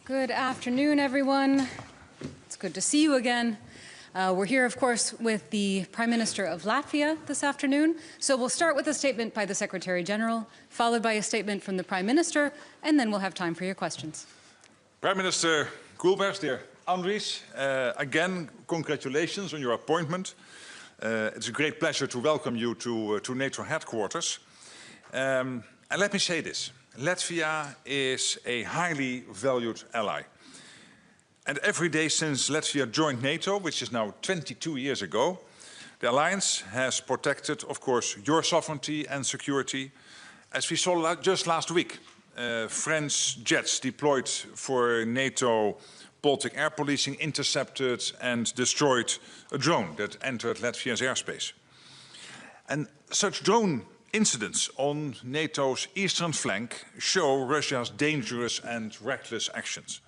Good afternoon, everyone. It's good to see you again. We're here, of course, with the Prime Minister of Latvia this afternoon. So we'll start with a statement by the Secretary General, followed by a statement from the Prime Minister, and then we'll have time for your questions. Prime Minister Kulbergs, dear Andris, again, congratulations on your appointment. It's a great pleasure to welcome you to NATO Headquarters. And let me say this. Latvia is a highly valued ally. And every day since Latvia joined NATO, which is now 22 years ago, the alliance has protected, of course, your sovereignty and security. As we saw just last week, French jets deployed for NATO Baltic air policing intercepted and destroyed a drone that entered Latvia's airspace. And such drone incidents on NATO's eastern flank show Russia's dangerous and reckless actions.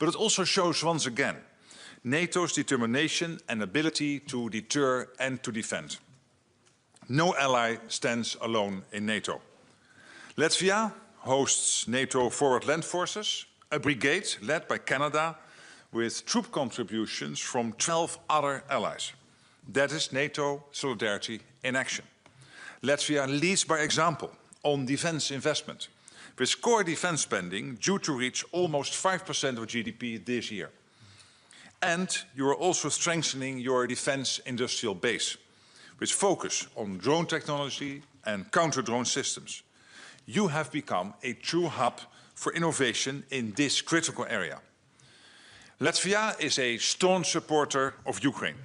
But it also shows once again NATO's determination and ability to deter and to defend. No ally stands alone in NATO. Latvia hosts NATO Forward Land Forces, a brigade led by Canada with troop contributions from 12 other allies. That is NATO solidarity in action. Latvia leads by example on defense investment, with core defense spending due to reach almost 5% of GDP this year. And you are also strengthening your defense industrial base, with focus on drone technology and counter-drone systems. You have become a true hub for innovation in this critical area. Latvia is a staunch supporter of Ukraine.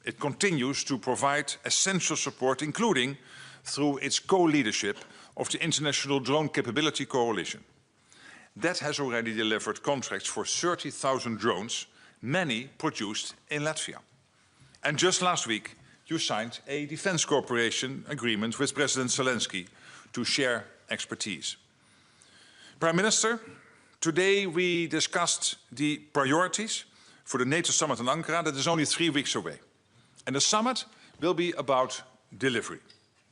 It continues to provide essential support, including through its co-leadership of the International Drone Capability Coalition. That has already delivered contracts for 30,000 drones, many produced in Latvia. And just last week, you signed a defense cooperation agreement with President Zelensky to share expertise. Prime Minister, today we discussed the priorities for the NATO summit in Ankara that is only 3 weeks away. And the summit will be about delivery.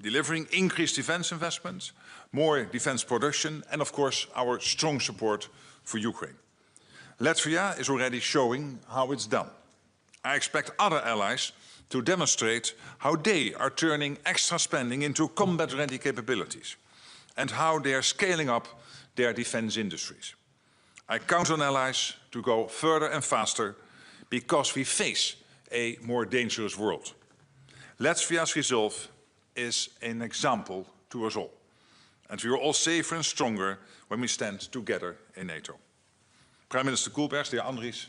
Delivering increased defense investments, more defense production, and of course our strong support for Ukraine. Latvia is already showing how it's done. I expect other allies to demonstrate how they are turning extra spending into combat-ready capabilities and how they are scaling up their defense industries. I count on allies to go further and faster because we face a more dangerous world. Latvia's resolve is an example to us all. And we are all safer and stronger when we stand together in NATO. Prime Minister Kulbergs, dear Andris,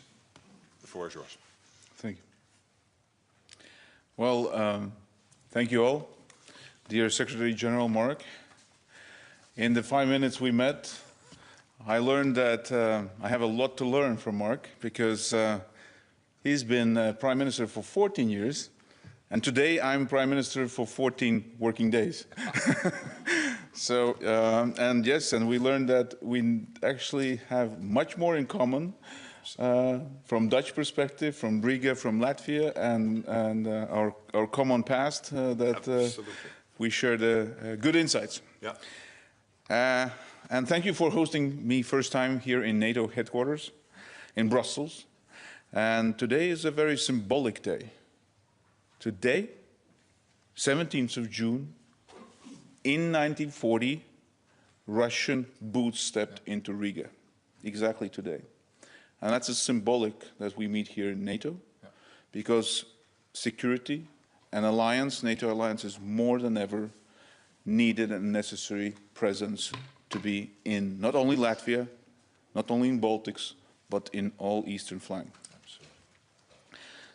the floor is yours. Thank you. Well, thank you all. Dear Secretary General Mark, in the 5 minutes we met, I learned that I have a lot to learn from Mark because he's been Prime Minister for 14 years. And today I'm Prime Minister for 14 working days. So, and yes, and we learned that we actually have much more in common from Dutch perspective, from Riga, from Latvia, and our common past that we shared good insights. Yeah. And thank you for hosting me first time here in NATO headquarters in Brussels. And today is a very symbolic day. Today, 17th of June, in 1940, Russian boots stepped into Riga, exactly today. And that's a symbolic that we meet here in NATO, because security and alliance, NATO alliance, is more than ever needed and necessary presence to be in not only Latvia, not only in Baltics, but in all eastern flank.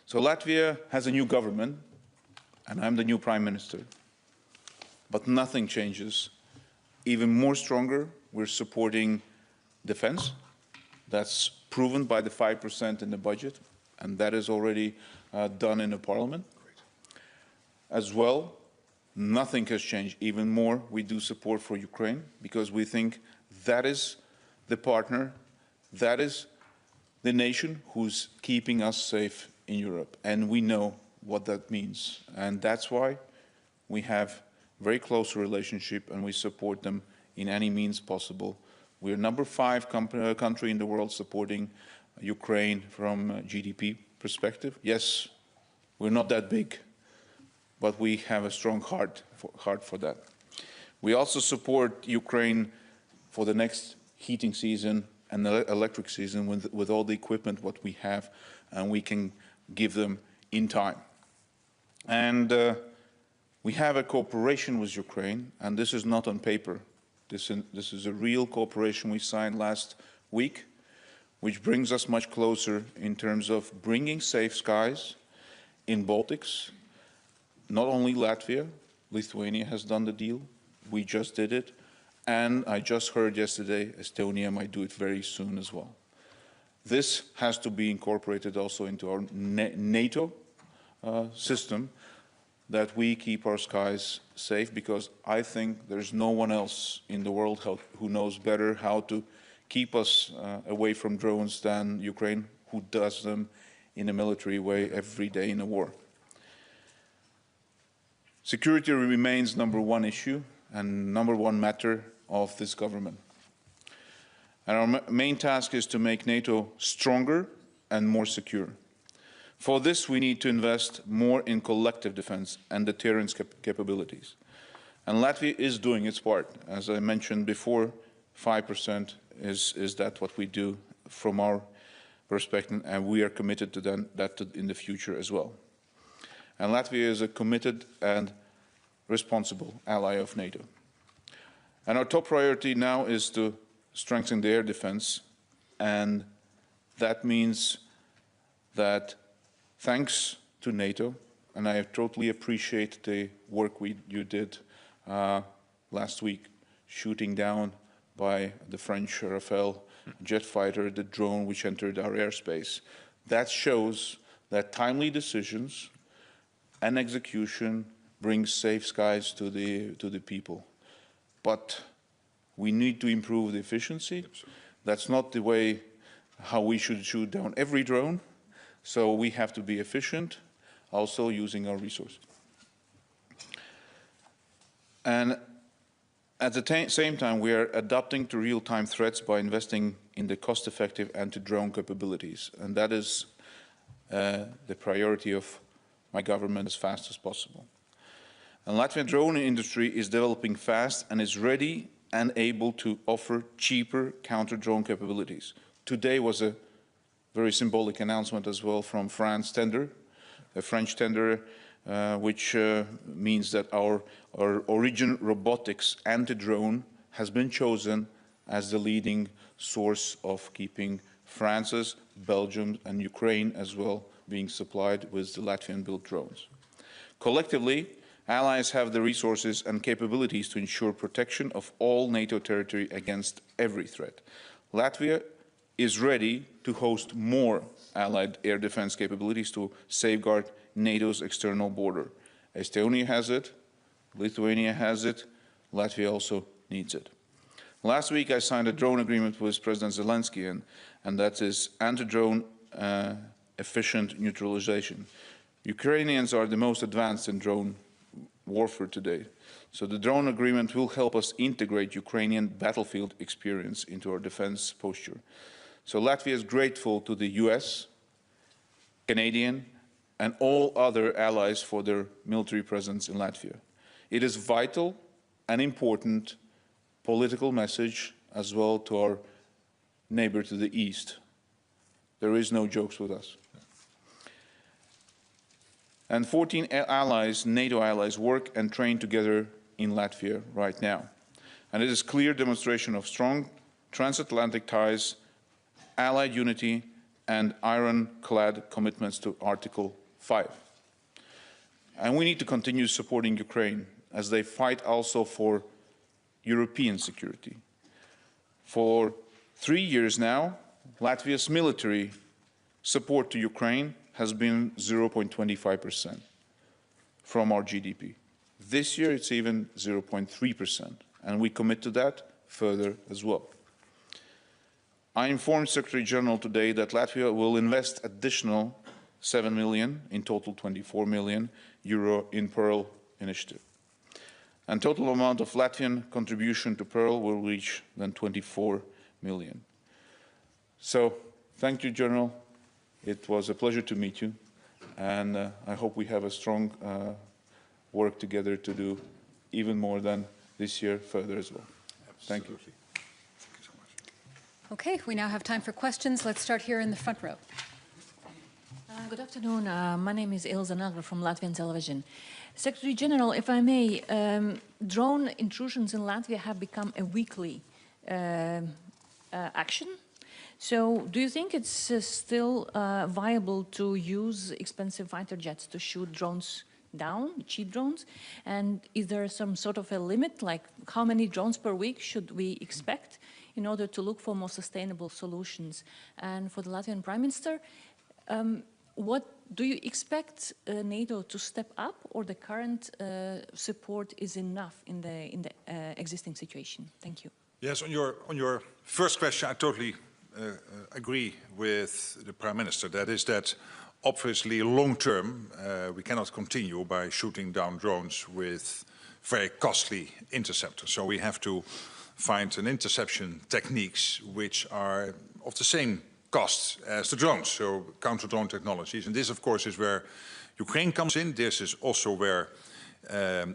So Latvia has a new government, and I'm the new Prime Minister. But nothing changes. Even more stronger, we're supporting defense. That's proven by the 5% in the budget, and that is already done in the Parliament. As well, nothing has changed. Even more, we do support for Ukraine, because we think that is the partner, that is the nation who's keeping us safe in Europe, and we know what that means, and that's why we have very close relationship and we support them in any means possible We're number 5 country in the world supporting Ukraine from a GDP perspective. Yes, we're not that big, but we have a strong heart for that. We also support Ukraine for the next heating season and the electric season with all the equipment what we have, and we can give them in time. And we have a cooperation with Ukraine, and this is not on paper. This is a real cooperation we signed last week, which brings us much closer in terms of bringing safe skies in Baltics. Not only Latvia, Lithuania has done the deal. We just did it. And I just heard yesterday Estonia might do it very soon as well. This has to be incorporated also into our NATO system, that we keep our skies safe, because I think there's no one else in the world who knows better how to keep us away from drones than Ukraine, who does them in a military way every day in a war. Security remains #1 issue and #1 matter of this government. And our main task is to make NATO stronger and more secure. For this, we need to invest more in collective defense and deterrence capabilities. And Latvia is doing its part. As I mentioned before, 5% is that what we do from our perspective, and we are committed to that in the future as well. And Latvia is a committed and responsible ally of NATO. And our top priority now is to strengthen the air defense, and that means that thanks to NATO, and I totally appreciate the work you did last week, shooting down by the French Rafale jet fighter the drone which entered our airspace. That shows that timely decisions and execution brings safe skies to the people. But we need to improve the efficiency. That's not the way how we should shoot down every drone. So we have to be efficient, also using our resources. And at the same time, we are adapting to real-time threats by investing in the cost-effective anti-drone capabilities. And that is the priority of my government as fast as possible. And Latvian drone industry is developing fast and is ready and able to offer cheaper counter-drone capabilities. Today was a very symbolic announcement as well from France tender, a French tender, which means that our Origin Robotics anti-drone has been chosen as the leading source of keeping France's, Belgium and Ukraine as well being supplied with the Latvian-built drones. Collectively, allies have the resources and capabilities to ensure protection of all NATO territory against every threat. Latvia is ready to host more allied air defense capabilities to safeguard NATO's external border. Estonia has it, Lithuania has it, Latvia also needs it. Last week I signed a drone agreement with President Zelensky, and that is anti-drone efficient neutralization. Ukrainians are the most advanced in drone warfare today. So the drone agreement will help us integrate Ukrainian battlefield experience into our defense posture. So Latvia is grateful to the US, Canadian, and all other allies for their military presence in Latvia. It is vital and important political message as well to our neighbor to the east. There is no jokes with us. And 14 allies, NATO allies, work and train together in Latvia right now. And it is a clear demonstration of strong transatlantic ties, allied unity, and ironclad commitments to Article 5. And we need to continue supporting Ukraine as they fight also for European security. For 3 years now, Latvia's military support to Ukraine has been 0.25% from our GDP. This year it's even 0.3%, and we commit to that further as well. I informed Secretary General today that Latvia will invest additional 7 million, in total 24 million euro in Pearl initiative. and total amount of Latvian contribution to Pearl will reach then 24 million. So, thank you, General. It was a pleasure to meet you, and I hope we have a strong work together to do even more than this year further as well. Thank you. Thank you so much. Okay, we now have time for questions. Let's start here in the front row. Good afternoon. My name is Ilza Nagra from Latvian television. Secretary General, if I may, drone intrusions in Latvia have become a weekly action. So do you think it's still viable to use expensive fighter jets to shoot drones down, cheap drones? And is there some sort of a limit, like how many drones per week should we expect in order to look for more sustainable solutions? And for the Latvian Prime Minister, what do you expect NATO to step up, or the current support is enough in the existing situation? Thank you. Yes, on your first question, I totally agree with the Prime Minister. That is that obviously long term we cannot continue by shooting down drones with very costly interceptors. So we have to find an interception techniques which are of the same costs as the drones, so counter-drone technologies. And this, of course, is where Ukraine comes in. This is also where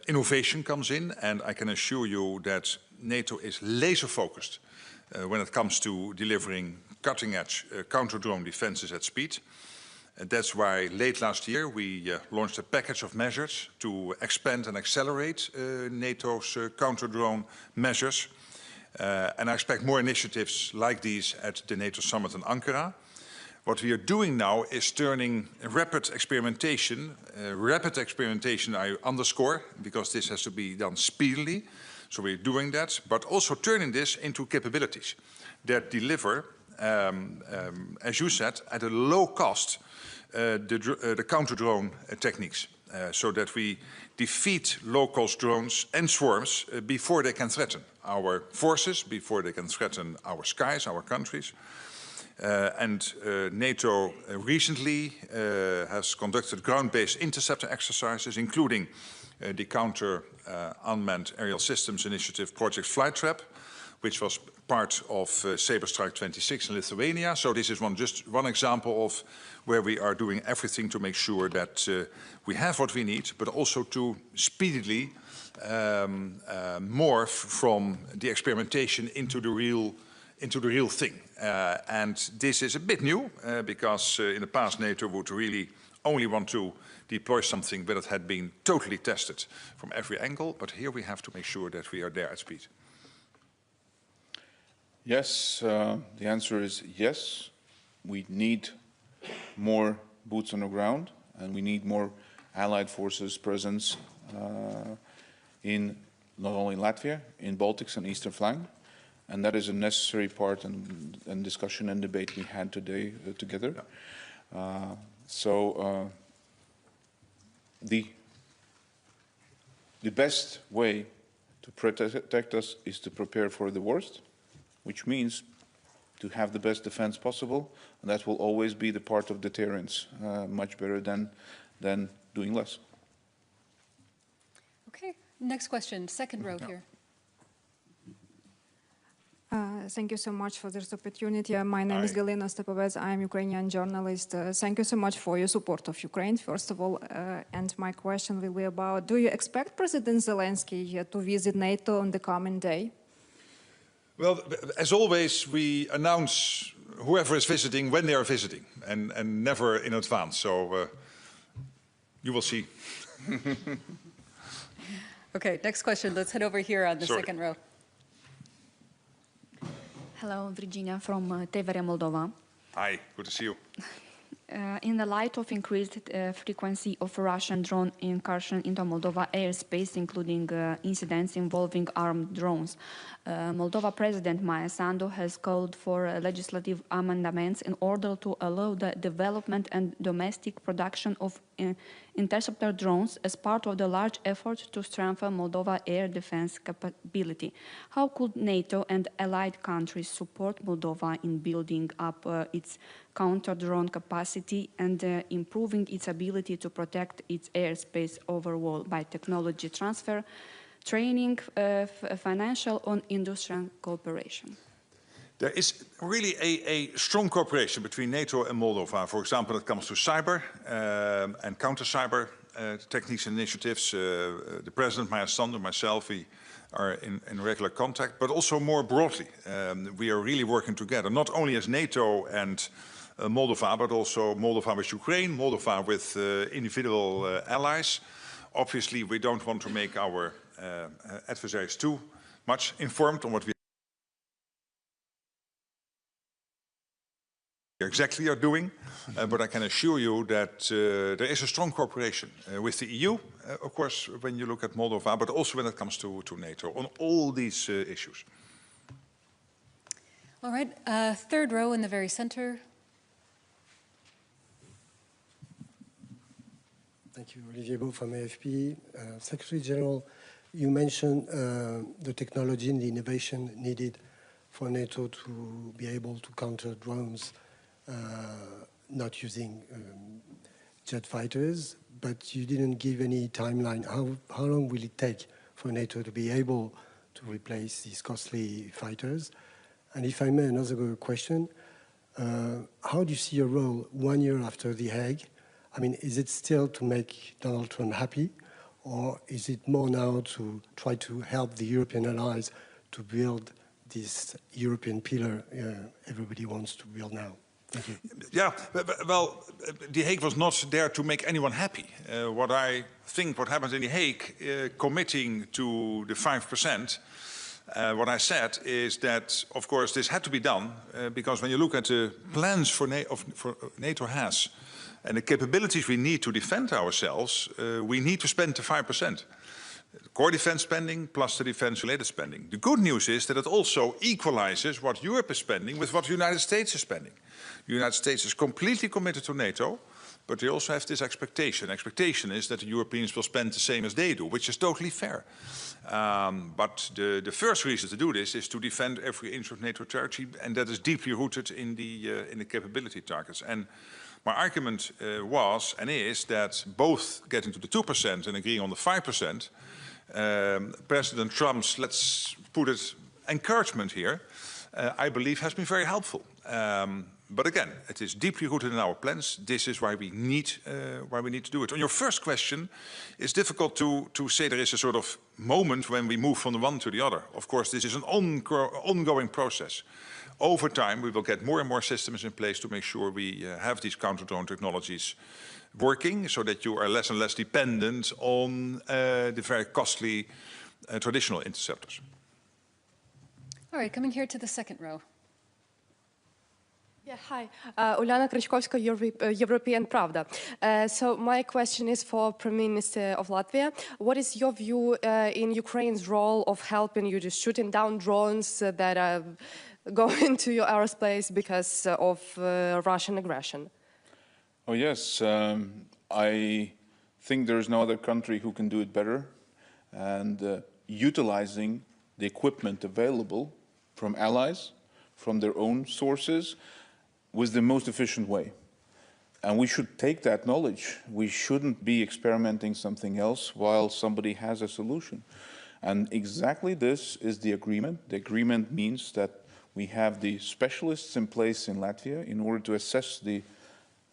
innovation comes in. And I can assure you that NATO is laser-focused when it comes to delivering cutting-edge counter-drone defenses at speed. And that's why late last year we launched a package of measures to expand and accelerate NATO's counter-drone measures. And I expect more initiatives like these at the NATO summit in Ankara. What we are doing now is turning rapid experimentation I underscore, because this has to be done speedily, so we're doing that, but also turning this into capabilities that deliver, as you said, at a low cost, the counter-drone techniques, so that we defeat low-cost drones and swarms before they can threaten our forces, before they can threaten our skies, our countries. NATO recently has conducted ground-based interceptor exercises, including the Counter-Unmanned Aerial Systems Initiative Project Flytrap, which was part of Sabre Strike 26 in Lithuania. So this is just one example of where we are doing everything to make sure that we have what we need, but also to speedily morph from the experimentation into the real thing. And this is a bit new because in the past NATO would really only want to deploy something when it had been totally tested from every angle. But here we have to make sure that we are there at speed. Yes, the answer is yes. We need more boots on the ground, and we need more allied forces presence in not only Latvia, in Baltics and Eastern flank. And that is a necessary part and discussion and debate we had today together. The best way to protect us is to prepare for the worst, which means to have the best defense possible, and that will always be the part of deterrence, much better than doing less. Okay, next question, second row here. Thank you so much for this opportunity. My name is Galina Stepovets. I am Ukrainian journalist. Thank you so much for your support of Ukraine, first of all. And my question will be about, do you expect President Zelensky to visit NATO on the coming day? Well, as always, we announce whoever is visiting when they are visiting, and never in advance. So you will see. Okay, next question. Let's head over here on the second row. Hello, Virginia from Tevere, Moldova. Hi, good to see you. In the light of increased frequency of Russian drone incursion into Moldova airspace, including incidents involving armed drones, Moldova President Maia Sandu has called for legislative amendments in order to allow the development and domestic production of interceptor drones as part of the large effort to strengthen Moldova air defense capability. How could NATO and allied countries support Moldova in building up its counter-drone capacity and improving its ability to protect its airspace overall by technology transfer, training, financial and industrial cooperation? There is really a strong cooperation between NATO and Moldova. For example, when it comes to cyber and counter-cyber techniques and initiatives. The President, Maya Sandu, myself, we are in regular contact, but also more broadly. We are really working together, not only as NATO and Moldova, but also Moldova with Ukraine, Moldova with individual allies. Obviously, we don't want to make our adversaries too much informed on what we exactly are doing, but I can assure you that there is a strong cooperation with the EU, of course, when you look at Moldova, but also when it comes to NATO on all these issues. All right, third row in the very center. Thank you, Olivier Beau from AFP. Secretary General, you mentioned the technology and the innovation needed for NATO to be able to counter drones not using jet fighters, but you didn't give any timeline. How long will it take for NATO to be able to replace these costly fighters? And if I may, another question, how do you see your role 1 year after The Hague? I mean, is it still to make Donald Trump happy, or is it more now to try to help the European allies to build this European pillar everybody wants to build now? Thank you. Yeah, well, The Hague was not there to make anyone happy. What I think what happened in The Hague, committing to the 5%, what I said is that, of course, this had to be done because when you look at the plans for NATO has and the capabilities we need to defend ourselves, we need to spend the 5%. Core defense spending plus the defense-related spending. The good news is that it also equalizes what Europe is spending with what the United States is spending. The United States is completely committed to NATO, but they also have this expectation. Expectation is that the Europeans will spend the same as they do, which is totally fair. But the first reason to do this is to defend every inch of NATO territory, and that is deeply rooted in the capability targets. And my argument was and is that both getting to the 2% and agreeing on the 5%, President Trump's, let's put it, encouragement here, I believe has been very helpful. But again, it is deeply rooted in our plans. This is why we need to do it. On your first question, it's difficult to say there is a sort of moment when we move from the one to the other. Of course, this is an ongoing process. Over time, we will get more and more systems in place to make sure we have these counter-drone technologies working so that you are less and less dependent on the very costly traditional interceptors. All right, coming here to the second row. Yeah, hi. Uliana Krychkovska, European Pravda. So my question is for Prime Minister of Latvia. What is your view in Ukraine's role of helping you just shooting down drones that are going to your aerospace because of Russian aggression? Oh, yes. I think there is no other country who can do it better. And utilizing the equipment available from allies, from their own sources, was the most efficient way. And we should take that knowledge. We shouldn't be experimenting something else while somebody has a solution. And exactly this is the agreement. The agreement means that we have the specialists in place in Latvia in order to assess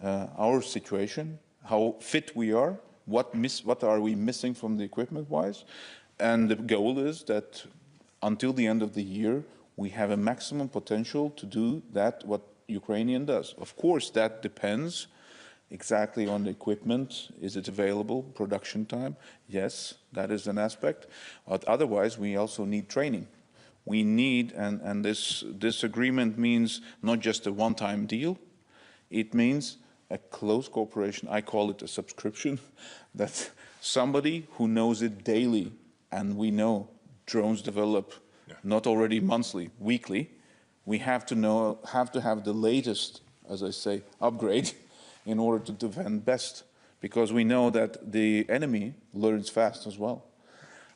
our situation, how fit we are, what are we missing from the equipment-wise. And the goal is that until the end of the year, we have a maximum potential to do that, what Ukrainian does. Of course, that depends exactly on the equipment. Is it available? Production time? Yes, that is an aspect. But otherwise, we also need training. We need, and this agreement means not just a one-time deal. It means a close cooperation. I call it a subscription, that somebody who knows it daily, and we know drones develop not already monthly, weekly. We have to have the latest, as I say, upgrade in order to defend best, because we know that the enemy learns fast as well.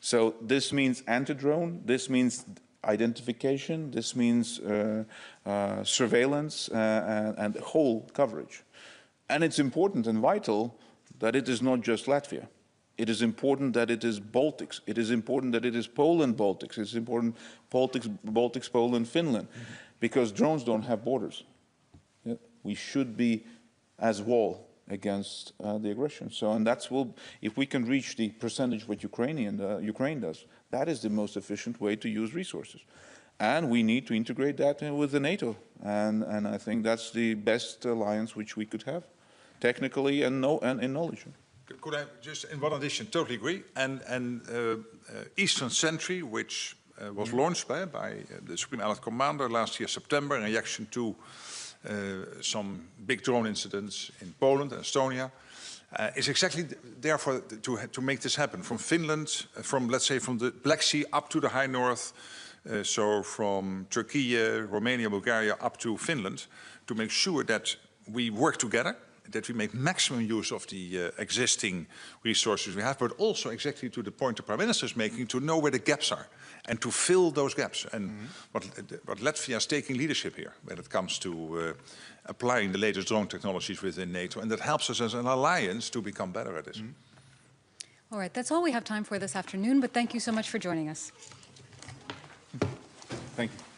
So this means anti-drone, this means identification, this means surveillance and whole coverage. And it's important and vital that it is not just Latvia. It is important that it is Baltics. It is important that it is Poland-Baltics. It's important Baltics, Poland, Finland, because drones don't have borders. Yeah? We should be as wall against the aggression. So, and if we can reach the percentage what Ukraine does, that is the most efficient way to use resources. And we need to integrate that with the NATO. And I think that's the best alliance which we could have, technically and in knowledge. Could I just, in one addition, totally agree. And Eastern Sentry, which was launched by the Supreme Allied Commander last year, September, in reaction to some big drone incidents in Poland and Estonia, is exactly there to make this happen. From Finland, let's say from the Black Sea up to the high north, so from Turkey, Romania, Bulgaria up to Finland, to make sure that we work together, that we make maximum use of the existing resources we have, but also exactly to the point the Prime Minister is making, to know where the gaps are and to fill those gaps. And what Latvia is taking leadership here when it comes to applying the latest drone technologies within NATO, and that helps us as an alliance to become better at this. All right, that's all we have time for this afternoon, but thank you so much for joining us. Thank you.